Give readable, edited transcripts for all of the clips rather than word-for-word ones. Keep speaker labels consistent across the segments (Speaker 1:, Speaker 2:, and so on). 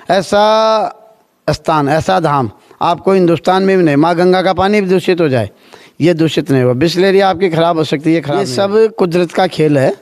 Speaker 1: ऐसा स्थान, ऐसा धाम आपको हिंदुस्तान में भी नहीं। माँ गंगा का पानी भी दूषित हो जाए, ये दूषित नहीं हुआ। बिस्लेरी आपकी खराब हो सकती है, खराब। ये सब कुदरत का खेल है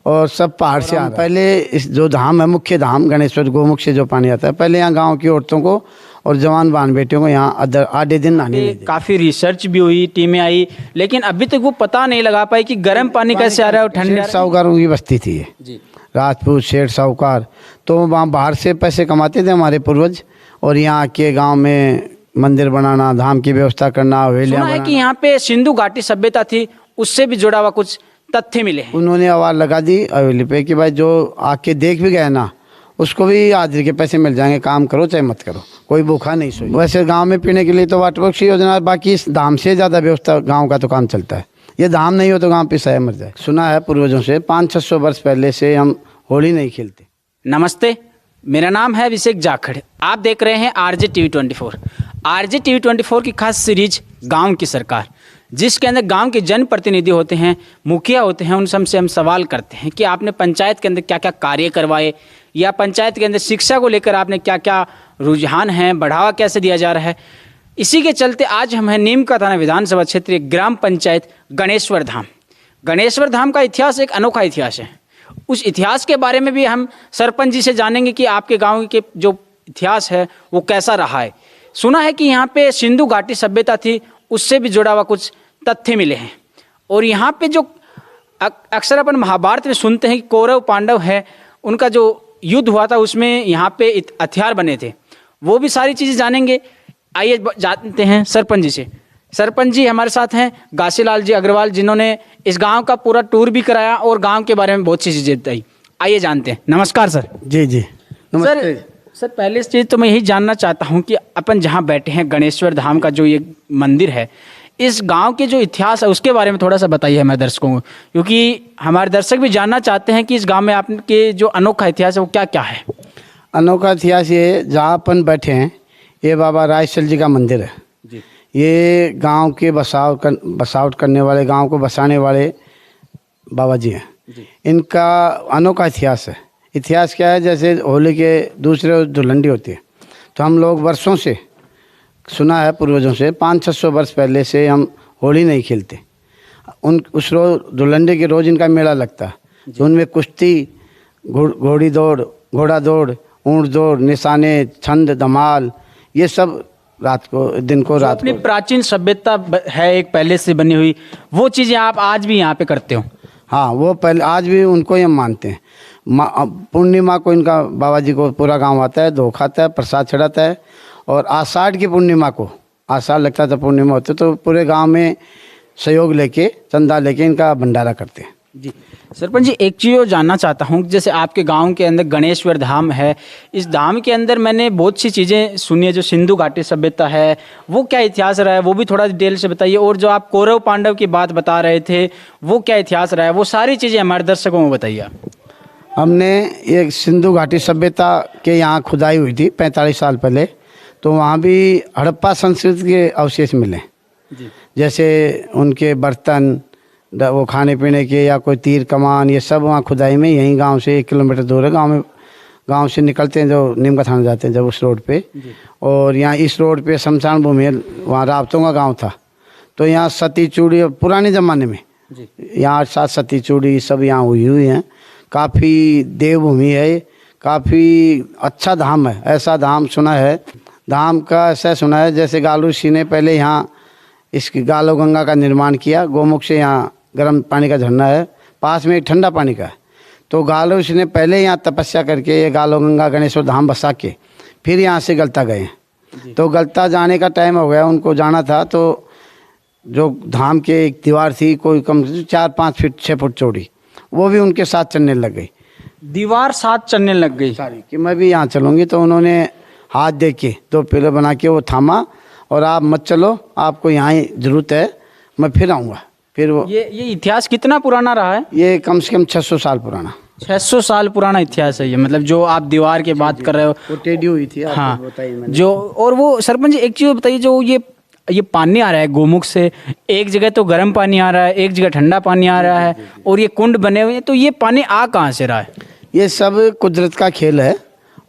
Speaker 1: और सब पहाड़ से आ रहा है। पहले इस जो धाम है, मुख्य धाम गणेश्वर गोमुख से जो पानी आता है, पहले यहाँ गांव की औरतों को और जवान बहन बेटियों को यहाँ आधे दिन नहाने नहीं देते।
Speaker 2: काफ़ी रिसर्च भी हुई, टीमें आई, लेकिन अभी तक वो पता नहीं लगा पाई कि गर्म पानी कैसे आ रहा है और ठंडा।
Speaker 1: शेठ साहूकारों की बस्ती थी ये
Speaker 2: जी,
Speaker 1: राजपूत शेठ साहूकार, तो वहाँ बाहर से पैसे कमाते थे हमारे पूर्वज, और यहाँ के गांव में मंदिर बनाना, धाम की व्यवस्था करना, हवेलियाँ
Speaker 2: सुना है
Speaker 1: बनाना।
Speaker 2: कि यहाँ पे सिंधु घाटी सभ्यता थी, उससे भी जुड़ा हुआ कुछ तथ्य मिले हैं।
Speaker 1: उन्होंने आवाज़ लगा दी हवेली पे कि भाई जो आके देख भी गया ना, उसको भी हाजिरी के पैसे मिल जाएंगे, काम करो चाहे मत करो, कोई भूखा नहीं सोए। वैसे गांव में पीने के लिए तो वाटर वर्क की योजना, बाकी इस धाम से ज़्यादा व्यवस्था गांव का तो काम चलता है। ये धाम नहीं हो तो गांव पिसाया मर जाए। सुना है पूर्वजों से 500-600 वर्ष पहले से हम होली नहीं खेलते।
Speaker 2: नमस्ते, मेरा नाम है अभिषेक जाखड़। आप देख रहे हैं आरजे टीवी 24। आरजे टीवी 24 की खास सीरीज गांव की सरकार, जिसके अंदर गांव के जनप्रतिनिधि होते हैं, मुखिया होते हैं, उन सबसे हम सवाल करते हैं कि आपने पंचायत के अंदर क्या क्या कार्य करवाए, या पंचायत के अंदर शिक्षा को लेकर आपने क्या क्या रुझान हैं, बढ़ावा कैसे दिया जा रहा है। इसी के चलते आज हम हैं नीम का थाना विधानसभा क्षेत्र ग्राम पंचायत गणेश्वर धाम। गणेश्वर धाम का इतिहास एक अनोखा इतिहास है। उस इतिहास के बारे में भी हम सरपंच जी से जानेंगे कि आपके गांव के जो इतिहास है वो कैसा रहा है। सुना है कि यहाँ पे सिंधु घाटी सभ्यता थी, उससे भी जुड़ा हुआ कुछ तथ्य मिले हैं। और यहाँ पे जो अक्सर अपन महाभारत में सुनते हैं कि कौरव पांडव है, उनका जो युद्ध हुआ था उसमें यहाँ पे हथियार बने थे, वो भी सारी चीज़ें जानेंगे। आइए जानते हैं सरपंच जी से। सरपंच जी हमारे साथ हैं घासीलाल जी अग्रवाल, जिन्होंने इस गांव का पूरा टूर भी कराया और गांव के बारे में बहुत सी चीज़ें बताई। आइए जानते हैं। नमस्कार सर।
Speaker 1: जी जी नमस्ते।
Speaker 2: सर पहले चीज़ तो मैं यही जानना चाहता हूं कि अपन जहां बैठे हैं गणेश्वर धाम का जो ये मंदिर है, इस गांव के जो इतिहास है उसके बारे में थोड़ा सा बताइए हमारे दर्शकों को, क्योंकि हमारे दर्शक भी जानना चाहते हैं कि इस गांव में आपके जो अनोखा इतिहास है वो क्या क्या है।
Speaker 1: अनोखा इतिहास ये जहाँ अपन बैठे हैं, ये बाबा रायचल जी का मंदिर है
Speaker 2: जी।
Speaker 1: ये गांव के बसावट करने वाले, गांव को बसाने वाले बाबा जी हैं। इनका अनोखा इतिहास है। इतिहास क्या है, जैसे होली के दूसरे धुलंडी होती है, तो हम लोग वर्षों से सुना है पूर्वजों से 500-600 वर्ष पहले से हम होली नहीं खेलते। उस रोज धुलंडी के रोज़ इनका मेला लगता है, तो उनमें कुश्ती, घोड़ी दौड़, घोड़ा दौड़, ऊँट दौड़, निशाने, छंद, धमाल, ये सब रात को, दिन को रात
Speaker 2: अपनी
Speaker 1: को।
Speaker 2: प्राचीन सभ्यता है एक पहले से बनी हुई, वो चीज़ें आप आज भी यहाँ पे करते हो।
Speaker 1: हाँ, वो पहले आज भी उनको ही हम मानते हैं। पूर्णिमा को इनका बाबा जी को पूरा गांव आता है, धो खाता है, प्रसाद चढ़ाता है। और आषाढ़ की पूर्णिमा को, आषाढ़ लगता था पूर्णिमा होती, तो पूरे गांव में सहयोग लेके, चंदा लेके इनका भंडारा करते हैं।
Speaker 2: जी सरपंच जी, एक चीज़ और जानना चाहता हूँ, जैसे आपके गांव के अंदर गणेश्वर धाम है, इस धाम के अंदर मैंने बहुत सी चीज़ें सुनी है। जो सिंधु घाटी सभ्यता है वो क्या इतिहास रहा है, वो भी थोड़ा डिटेल से बताइए। और जो आप कौरव पांडव की बात बता रहे थे, वो क्या इतिहास रहा है, वो सारी चीज़ें हमारे दर्शकों को बताइए।
Speaker 1: हमने एक सिंधु घाटी सभ्यता के यहाँ खुदाई हुई थी 45 साल पहले, तो वहाँ भी हड़प्पा संस्कृति के अवशेष मिले। जैसे उनके बर्तन, वो खाने पीने के, या कोई तीर कमान, ये सब वहाँ खुदाई में, यहीं गांव से 1 किलोमीटर दूर है। गांव से निकलते हैं जो नीम का थाना जाते हैं जब, उस रोड पे। और यहाँ इस रोड पे शमशान भूमि है, वहाँ रावतों का गांव था, तो यहाँ सती चूड़ी पुराने ज़माने में यहाँ 7 सती चूड़ी सब यहाँ हुई हैं। काफ़ी देवभूमि है, काफ़ी अच्छा धाम है। ऐसा धाम सुना है, धाम का ऐसा सुना है जैसे गालू ऋषि ने पहले यहाँ इसकी गालो गंगा का निर्माण किया। गोमुख से यहाँ गर्म पानी का झरना है, पास में एक ठंडा पानी का है, तो गालो ऋषि ने पहले यहाँ तपस्या करके ये गालो गंगा गणेश्वर धाम बसा के फिर यहाँ से गलता गए हैं। तो गलता जाने का टाइम हो गया, उनको जाना था, तो जो धाम के एक दीवार थी कोई कम से 4-5 फीट 6 फुट चौड़ी, वो भी उनके साथ चलने लग गई।
Speaker 2: दीवार साथ चलने लग गई
Speaker 1: सारी कि मैं भी यहाँ चलूँगी, तो उन्होंने हाथ दे के 2 पिलर बना के वो थामा, और आप मत चलो, आपको यहाँ ही ज़रूरत है, मैं फिर आऊँगा। फिर वो
Speaker 2: ये इतिहास कितना पुराना रहा है?
Speaker 1: ये कम से कम 600 साल पुराना।
Speaker 2: 600 साल पुराना इतिहास है ये, मतलब जो आप दीवार की बात कर रहे हो
Speaker 1: वो टेढ़ी हुई थी।
Speaker 2: हाँ,
Speaker 1: बताइए मैंने।
Speaker 2: जो और वो सरपंच जी एक चीज़ बताइए, जो ये पानी आ रहा है गोमुख से, एक जगह तो गर्म पानी आ रहा है, एक जगह ठंडा पानी आ रहा है, और ये कुंड बने हुए हैं, तो ये पानी आ कहाँ से रहा है?
Speaker 1: ये सब कुदरत का खेल है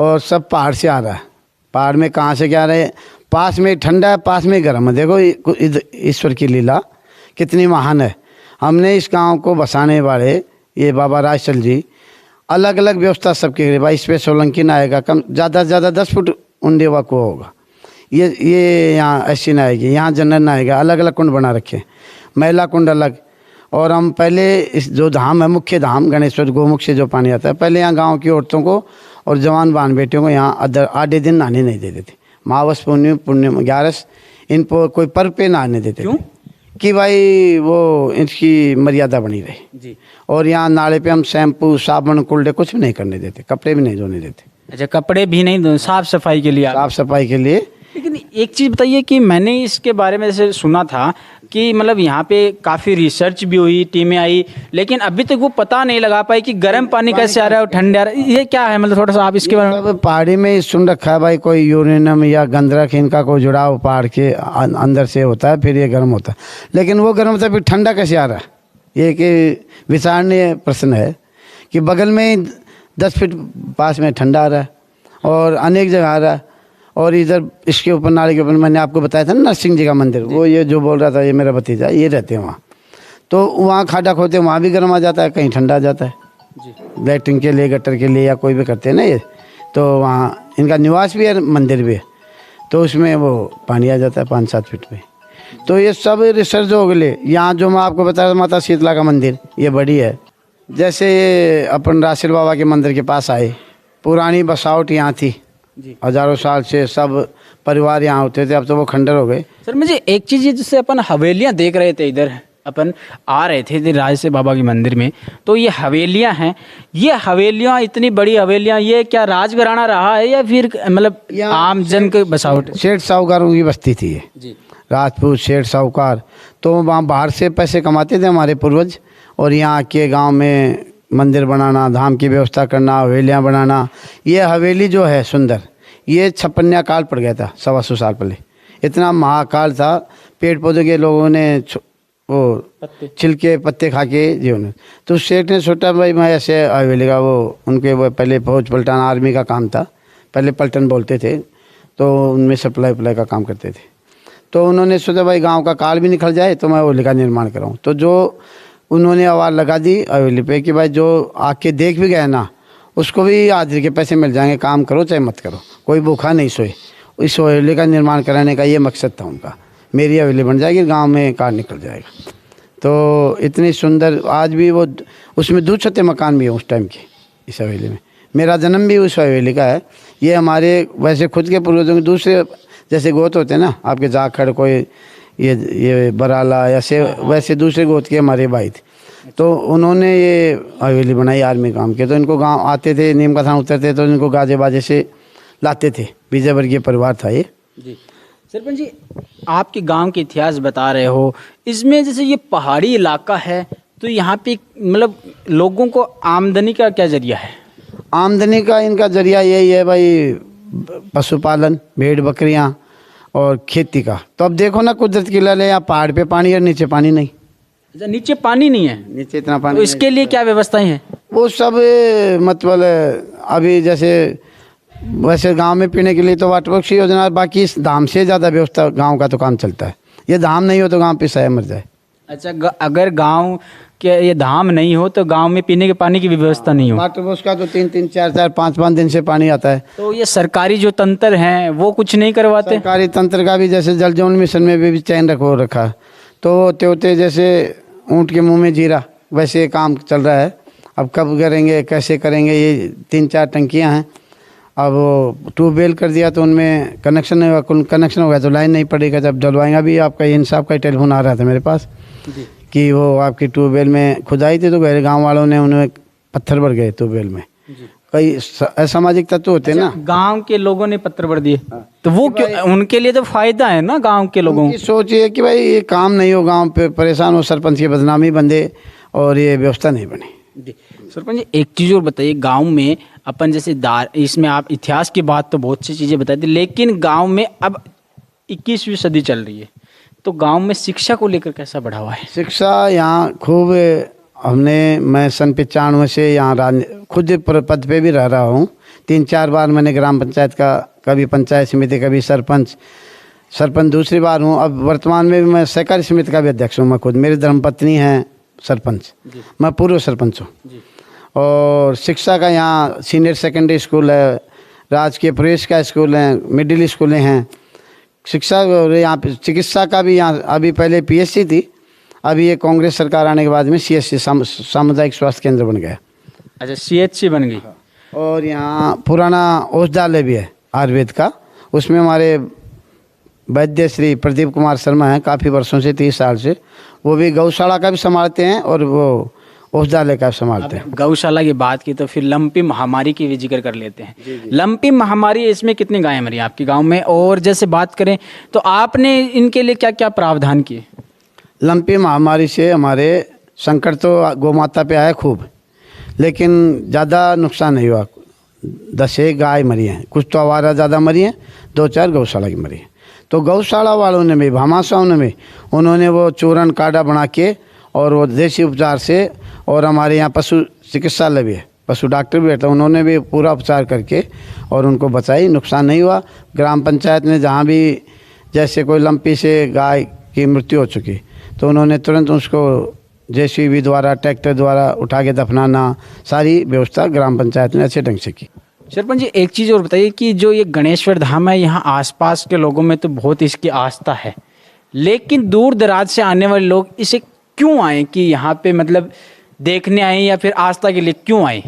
Speaker 1: और सब पहाड़ से आ रहा है। पहाड़ में कहाँ से क्या रहे, पास में ठंडा है, पास में गर्म है। देखो ईश्वर की लीला कितनी महान है। हमने इस गांव को बसाने वाले ये बाबा राजचल जी अलग अलग व्यवस्था सबके लिए, भाई इसमें सोलंकी ना आएगा, कम ज़्यादा से ज़्यादा 10 फुट उंडेवा को होगा, ये यहाँ ऐसी ना आएगी, यहाँ जनरल ना आएगा। अलग अलग कुंड बना रखे, महिला कुंड अलग। और हम पहले इस जो धाम है, मुख्य धाम गणेश्वर गोमुख से जो पानी आता है, पहले यहाँ गांव की औरतों को और जवान बान बेटियों को यहाँ आधे दिन नहाने नहीं देते थे। मावस पुण्य 11 इन पर कोई पर्व पे नहाने देते थे कि भाई वो इसकी मर्यादा बनी रहे
Speaker 2: जी।
Speaker 1: और यहाँ नाले पे हम शैम्पू साबुन कुल्डे कुछ भी नहीं करने देते, कपड़े भी नहीं धोने देते।
Speaker 2: अच्छा, कपड़े भी नहीं, साफ सफाई के लिए
Speaker 1: साफ सफाई के लिए।
Speaker 2: लेकिन एक चीज़ बताइए कि मैंने इसके बारे में जैसे सुना था कि मतलब यहाँ पे काफ़ी रिसर्च भी हुई, टीमें आई, लेकिन अभी तक वो पता नहीं लगा पाई कि गर्म पानी कैसे आ रहा है और ठंडे आ रहा है। ये क्या है, मतलब थोड़ा सा आप इसके बारे में।
Speaker 1: पहाड़ी में ही सुन रखा है भाई, कोई यूरेनियम या गंधक इनका कोई जुड़ाव पहाड़ के अंदर से होता है, फिर ये गर्म होता है। लेकिन वो गर्म होता है फिर ठंडा कैसे आ रहा है, ये कि विचारणीय प्रश्न है कि बगल में 10 फीट पास में ठंडा आ रहा है और अनेक जगह आ रहा है। और इधर इसके ऊपर नाले के ऊपर मैंने आपको बताया था ना नरसिंह जी का मंदिर, वो ये जो बोल रहा था ये मेरा भतीजा, ये रहते हैं वहाँ। तो वहाँ खाडा खोदते हैं, वहाँ भी गर्म आ जाता है, कहीं ठंडा आ जाता है जी। लैट्रिन के लिए, गटर के लिए या कोई भी करते हैं ना ये, तो वहाँ इनका निवास भी है, मंदिर भी है, तो उसमें वो पानी आ जाता है 5-7 फीट में। तो ये सब रिसर्च हो गए। यहाँ जो मैं आपको बता रहा था माता शीतला का मंदिर, ये बड़ी है। जैसे ये अपन राशिल बाबा के मंदिर के पास आए, पुरानी बसावट यहाँ थी जी, हजारों साल से सब परिवार यहाँ होते थे, अब तो वो खंडर हो गए।
Speaker 2: सर मुझे एक चीज़, जैसे अपन हवेलियाँ देख रहे थे, इधर अपन आ रहे थे राज से बाबा के मंदिर में, तो ये हवेलियाँ हैं, ये हवेलियाँ इतनी बड़ी हवेलियाँ, ये क्या राजघराना रहा है या फिर मतलब आम जन के बसावट?
Speaker 1: सेठ साहूकारों की बस्ती थी ये जी, राजपूत सेठ साहूकार। तो वहाँ बाहर से पैसे कमाते थे हमारे पूर्वज, और यहाँ के गांव में मंदिर बनाना, धाम की व्यवस्था करना, हवेलियाँ बनाना। ये हवेली जो है सुंदर, ये 56 काल पड़ गया था 125 साल पहले, इतना महाकाल था। पेड़ पौधे के लोगों ने वो छिलके पत्ते खा के जीवन। तो सेठ ने सोचा भाई मैं ऐसे हवेली का वो उनके वो पहले फौज पलटन आर्मी का काम था, पहले पलटन बोलते थे, तो उनमें सप्लाई वप्लाई का काम करते थे। तो उन्होंने सोचा भाई गांव का काल भी निकल जाए तो मैं हवेली का निर्माण कराऊँ। तो जो उन्होंने आवाज़ लगा दी हवेली पे कि भाई जो आके देख भी गया ना, उसको भी हाजिरी के पैसे मिल जाएंगे, काम करो चाहे मत करो, कोई भूखा नहीं सोए। इस हवेली का निर्माण कराने का ये मकसद था उनका, मेरी हवेली बन जाएगी, गांव में कार निकल जाएगा। तो इतनी सुंदर आज भी वो, उसमें 2 छते मकान भी हैं उस टाइम के इस हवेली में। मेरा जन्म भी उस हवेली का है। ये हमारे वैसे खुद के पूर्वजों के दूसरे जैसे गोत होते हैं ना, आपके जाखड़ कोई ये बराला ऐसे, वैसे दूसरे गोत के हमारे भाई थे, तो उन्होंने ये हवेली बनाई आर्मी काम के। तो इनको गांव आते थे, नीम का थान उतरते तो इनको गाजे बाजे से लाते थे। विजय वर्गीय परिवार था ये
Speaker 2: जी। सरपंच जी, आपके गांव के इतिहास बता रहे हो, इसमें जैसे ये पहाड़ी इलाका है, तो यहाँ पे मतलब लोगों को आमदनी का क्या जरिया है?
Speaker 1: आमदनी का इनका जरिया यही है भाई, पशुपालन, भेड़ बकरियाँ और खेती का। तो अब देखो ना कुदरत की लाले, यहाँ पहाड़ पे पानी है, नीचे पानी नहीं।
Speaker 2: अच्छा, नीचे पानी नहीं है?
Speaker 1: नीचे इतना पानी।
Speaker 2: तो इसके लिए क्या व्यवस्थाएं हैं?
Speaker 1: वो सब मतलब अभी जैसे वैसे गांव में पीने के लिए तो वाटर वर्क की योजना, बाकी इस धाम से ज़्यादा व्यवस्था गांव का तो काम चलता है। ये धाम नहीं हो तो गांव पिसाया मर जाए।
Speaker 2: अच्छा, अगर गांव के ये धाम नहीं हो तो गांव में पीने के पानी की व्यवस्था नहीं हो?
Speaker 1: वाटर वर्क का तो 3-3, 4-4, 5-5 दिन से पानी आता है।
Speaker 2: तो ये सरकारी जो तंत्र हैं वो कुछ नहीं करवाते?
Speaker 1: सरकारी तंत्र का भी जैसे जल जीवन मिशन में भी चैन रखा, तो होते होते जैसे ऊँट के मुँह में जीरा, वैसे काम चल रहा है। अब कब करेंगे, कैसे करेंगे, ये 3-4 टंकियाँ हैं। अब ट्यूबवेल कर दिया तो उनमें कनेक्शन नहीं हुआ, कनेक्शन हो गया तो लाइन नहीं पड़ेगा। जब डलवाएंगा भी, आपका इंसाफ का टेलीफोन आ रहा था मेरे पास जी, कि वो आपकी ट्यूबवेल में खुदाई थी तो गहरे गांव वालों ने उन्हें पत्थर भर गए ट्यूबवेल में। कई असामाजिक तत्व होते हैं ना,
Speaker 2: गांव के लोगों ने पत्थर भर दिए। तो वो क्यों? उनके लिए तो फायदा है ना गांव के लोगों
Speaker 1: की सोच ये कि भाई ये काम नहीं हो, गांव पे परेशान हो, सरपंच की बदनामी बंदे और ये व्यवस्था नहीं बनी
Speaker 2: जी। सरपंच जी, एक चीज़ और बताइए, गांव में अपन जैसे इसमें आप इतिहास की बात तो बहुत सी चीज़ें बताई थी, लेकिन गांव में अब 21वीं सदी चल रही है, तो गांव में शिक्षा को लेकर कैसा बढ़ावा है?
Speaker 1: शिक्षा यहाँ खूब मैं सन 95 से यहाँ खुद पद पे भी रह रहा हूँ। 3-4 बार मैंने ग्राम पंचायत का, कभी पंचायत समिति, कभी सरपंच दूसरी बार हूँ। अब वर्तमान में भी मैं सहकारी समिति का भी अध्यक्ष हूँ। मैं खुद, मेरी धर्मपत्नी है सरपंच, मैं पूर्व सरपंच हूँ। और शिक्षा का यहाँ सीनियर सेकेंडरी स्कूल है, राजकीय प्रवेश का स्कूल है, मिडिल स्कूलें हैं। शिक्षा और यहाँ पे चिकित्सा का भी, यहाँ अभी पहले पीएचसी थी, अभी ये कांग्रेस सरकार आने के बाद में सीएचसी सामुदायिक स्वास्थ्य केंद्र बन गया।
Speaker 2: अच्छा, सीएचसी बन गई।
Speaker 1: और यहाँ पुराना औषधालय भी है आयुर्वेद का, उसमें हमारे वैद्य श्री प्रदीप कुमार शर्मा हैं, काफ़ी वर्षों से 30 साल से, वो भी गौशाला का भी संभालते हैं और वो औषधालय का संभालते हैं।
Speaker 2: गौशाला की बात की तो फिर लंपी महामारी की भी जिक्र कर लेते हैं। लंपी महामारी, इसमें कितनी गायें मरी आपके गांव में? और जैसे बात करें तो आपने इनके लिए क्या क्या प्रावधान किए?
Speaker 1: लंपी महामारी से हमारे संकट तो गौ माता पे आया खूब, लेकिन ज़्यादा नुकसान नहीं हुआ। 10 गाय मरी हैं, कुछ तो आवारा ज़्यादा मरी हैं, 2-4 गौशाला की मरी हैं। तो गौशाला वालों ने भी, भामाशाहों ने भी, उन्होंने वो चूरन काढ़ा बना के और वो देसी उपचार से, और हमारे यहाँ पशु चिकित्सालय भी है, पशु डॉक्टर भी रहता है, उन्होंने भी पूरा उपचार करके और उनको बचाई, नुकसान नहीं हुआ। ग्राम पंचायत ने जहाँ भी जैसे कोई लंपी से गाय की मृत्यु हो चुकी तो उन्होंने तुरंत उसको जेसीबी द्वारा, ट्रैक्टर द्वारा उठा के दफनाना, सारी व्यवस्था ग्राम पंचायत ने अच्छे ढंग से की।
Speaker 2: सरपंच जी, एक चीज़ और बताइए कि जो ये गणेश्वर धाम है, यहाँ आसपास के लोगों में तो बहुत इसकी आस्था है, लेकिन दूर दराज से आने वाले लोग इसे क्यों आए कि यहाँ पे मतलब देखने आए या फिर आस्था के लिए क्यों आए?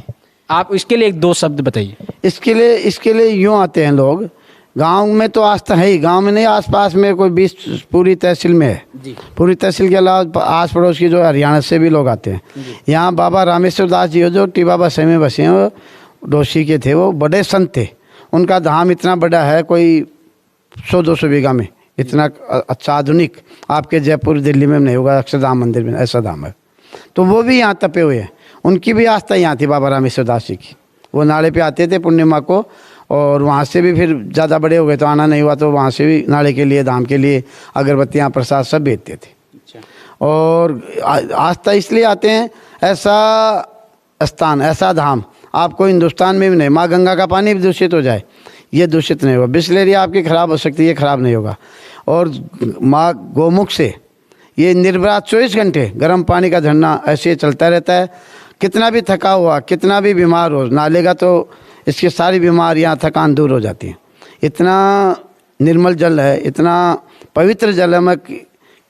Speaker 2: आप इसके लिए 1-2 शब्द बताइए।
Speaker 1: इसके लिए यूँ आते हैं लोग, गांव में तो आस्था है ही, गांव में नहीं, आसपास में कोई 20 पूरी तहसील में है जी। पूरी तहसील के अलावा आस पड़ोस की जो हरियाणा से भी लोग आते हैं। यहाँ बाबा रामेश्वर दास जी जो टीबा बसे में बसे हैं, वो डोशी के थे, वो बड़े संत थे। उनका धाम इतना बड़ा है, कोई 100-200 बीघा में, इतना अच्छा आधुनिक, आपके जयपुर दिल्ली में नहीं होगा, अक्षरधाम मंदिर में ऐसा धाम है। तो वो भी यहाँ तपे हुए हैं, उनकी भी आस्था यहाँ थी बाबा रामेश्वर दास जी की। वो नाले पे आते थे पूर्णिमा को, और वहाँ से भी फिर ज़्यादा बड़े हो गए तो आना नहीं हुआ, तो वहाँ से भी नाले के लिए, धाम के लिए अगरबत्तियाँ, प्रसाद सब बेचते थे। अच्छा। और आस्था इसलिए आते हैं, ऐसा स्थान, ऐसा धाम आपको हिंदुस्तान में भी नहीं। माँ गंगा का पानी भी दूषित हो जाए, ये दूषित नहीं होगा। बिस्लेरी आपकी ख़राब हो सकती है, ये ख़राब नहीं होगा। और माँ गौमुख से ये निर्विरात 24 घंटे गर्म पानी का झरना ऐसे चलता रहता है। कितना भी थका हुआ, कितना भी बीमार हो, नाले का तो इसकी सारी बीमारियाँ, थकान दूर हो जाती हैं। इतना निर्मल जल है, इतना पवित्र जल है, मैं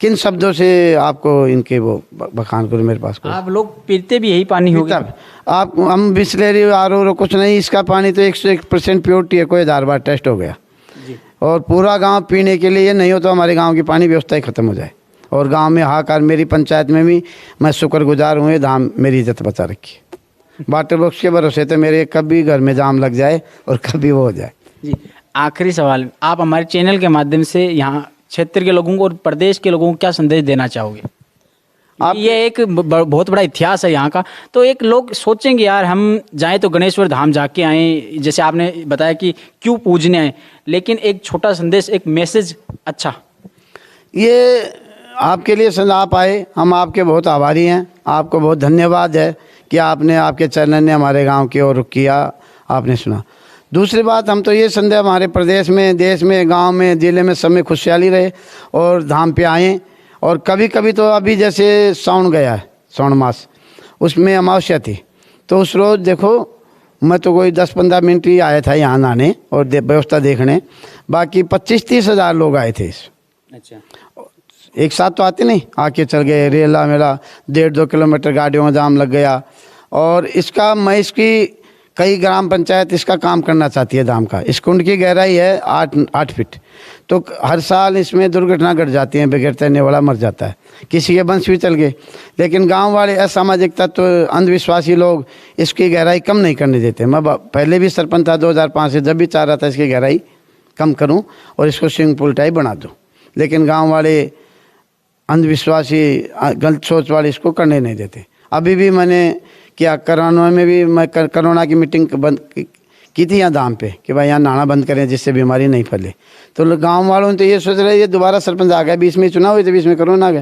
Speaker 1: किन शब्दों से आपको इनके वो बखान करूँ। मेरे पास
Speaker 2: आप लोग पीते भी यही पानी होगा?
Speaker 1: आप, हम बिस्लेरी आरओ कुछ नहीं, इसका पानी तो 101% प्योरिटी है, कोई 1000 बार टेस्ट हो गया जी। और पूरा गांव पीने के लिए, ये नहीं हो तो हमारे गांव की पानी व्यवस्था ही ख़त्म हो जाए। और गांव में हाहाकार, मेरी पंचायत में भी मैं शुक्रगुजार हूँ, धाम मेरी इज्जत बचा रखी है। वाटर बॉक्स के भरोसे तो मेरे कभी घर में जाम लग जाए और कभी वो हो जाए
Speaker 2: जी। आखिरी सवाल, आप हमारे चैनल के माध्यम से यहाँ क्षेत्र के लोगों को और प्रदेश के लोगों को क्या संदेश देना चाहोगे? आप, ये एक बहुत बड़ा इतिहास है यहाँ का, तो एक लोग सोचेंगे यार हम जाएं तो गणेश्वर धाम जाके आएँ, जैसे आपने बताया कि क्यों पूजने आए, लेकिन एक छोटा संदेश, एक मैसेज, अच्छा
Speaker 1: ये आपके लिए आप आए, हम आपके बहुत आभारी हैं। आपको बहुत धन्यवाद है कि आपने, आपके चैनल ने हमारे गांव की ओर रुख किया, आपने सुना। दूसरी बात, हम तो ये संदेश हमारे प्रदेश में, देश में, गांव में, ज़िले में सब में खुशहाली रहे और धाम पे आएँ। और कभी कभी तो अभी जैसे सावन गया है, सावन मास, उसमें अमावस्या थी, तो उस रोज़ देखो मैं तो कोई 10-15 मिनट ही आया था यहाँ नहाने और व्यवस्था देखने, बाकी 25-30 हज़ार लोग आए थे।
Speaker 2: अच्छा,
Speaker 1: एक साथ तो आते नहीं, आके चल गए। रेला मेला 1.5-2 किलोमीटर गाड़ियों में जाम लग गया। और इसका, मैं इसकी, कई ग्राम पंचायत इसका काम करना चाहती है धाम का। इस कुंड की गहराई है 8 फीट, तो हर साल इसमें दुर्घटना घट जाती है, बगैर तैरने वाला मर जाता है, किसी के वंश भी चल गए। लेकिन गांव वाले असामाजिक तत्व, अंधविश्वासी लोग इसकी गहराई कम नहीं करने देते। मैं पहले भी सरपंच था 2005 से, जब भी चाह रहा था इसकी गहराई कम करूं और इसको स्विमिंग पूल टाइप बना दूं, लेकिन गाँव वाले अंधविश्वासी, गलत सोच वाले इसको करने नहीं देते। अभी भी मैंने क्या, कोरोना में भी मैं कोरोना की मीटिंग बंद की थी यहाँ धाम पे कि भाई यहाँ नहाना बंद करें जिससे बीमारी नहीं फैले। तो गांव वालों ने तो ये सोच रहे ये दोबारा सरपंच आ गया, बीच में चुनाव हुए थे, बीच में कोरोना आ गया,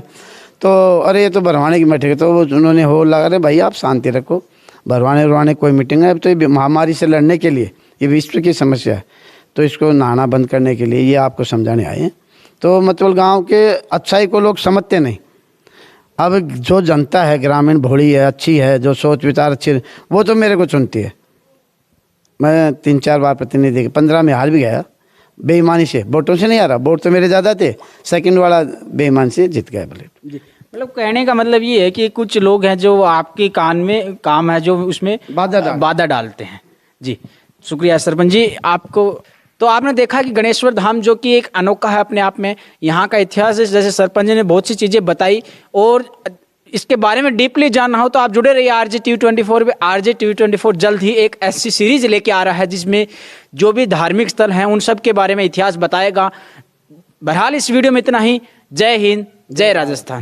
Speaker 1: तो अरे ये तो भरवाने की मीटिंग है। तो उन्होंने हो लगा, अरे भाई आप शांति रखो, भरवाने कोई मीटिंग है, तो ये महामारी से लड़ने के लिए ये विश्व की समस्या है, तो इसको नहाना बंद करने के लिए ये आपको समझाने आए हैं। तो मतलब गांव के अच्छाई को लोग समझते नहीं। अब जो जनता है ग्रामीण भोली है, अच्छी है, जो सोच विचार अच्छी है, वो तो मेरे को चुनती है। मैं 3-4 बार प्रतिनिधि 15 में हार भी गया बेईमानी से, वोटों से नहीं आ रहा, वोट तो मेरे ज़्यादा थे, सेकंड वाला बेईमान से जीत गया बोले।
Speaker 2: जी, मतलब कहने का मतलब ये है कि कुछ लोग हैं जो आपके कान में काम है जो उसमें बाधा डालते हैं। जी, शुक्रिया सरपंच जी आपको। तो आपने देखा कि गणेश्वर धाम जो कि एक अनोखा है अपने आप में, यहाँ का इतिहास है, जैसे सरपंच जी ने बहुत सी चीज़ें बताई, और इसके बारे में डीपली जानना हो तो आप जुड़े रहिए RJ-TV24 पे। RJ-TV24 जल्द ही एक ऐसी सीरीज लेके आ रहा है जिसमें जो भी धार्मिक स्थल हैं उन सब के बारे में इतिहास बताएगा। बहरहाल इस वीडियो में इतना ही। जय हिंद, जय राजस्थान।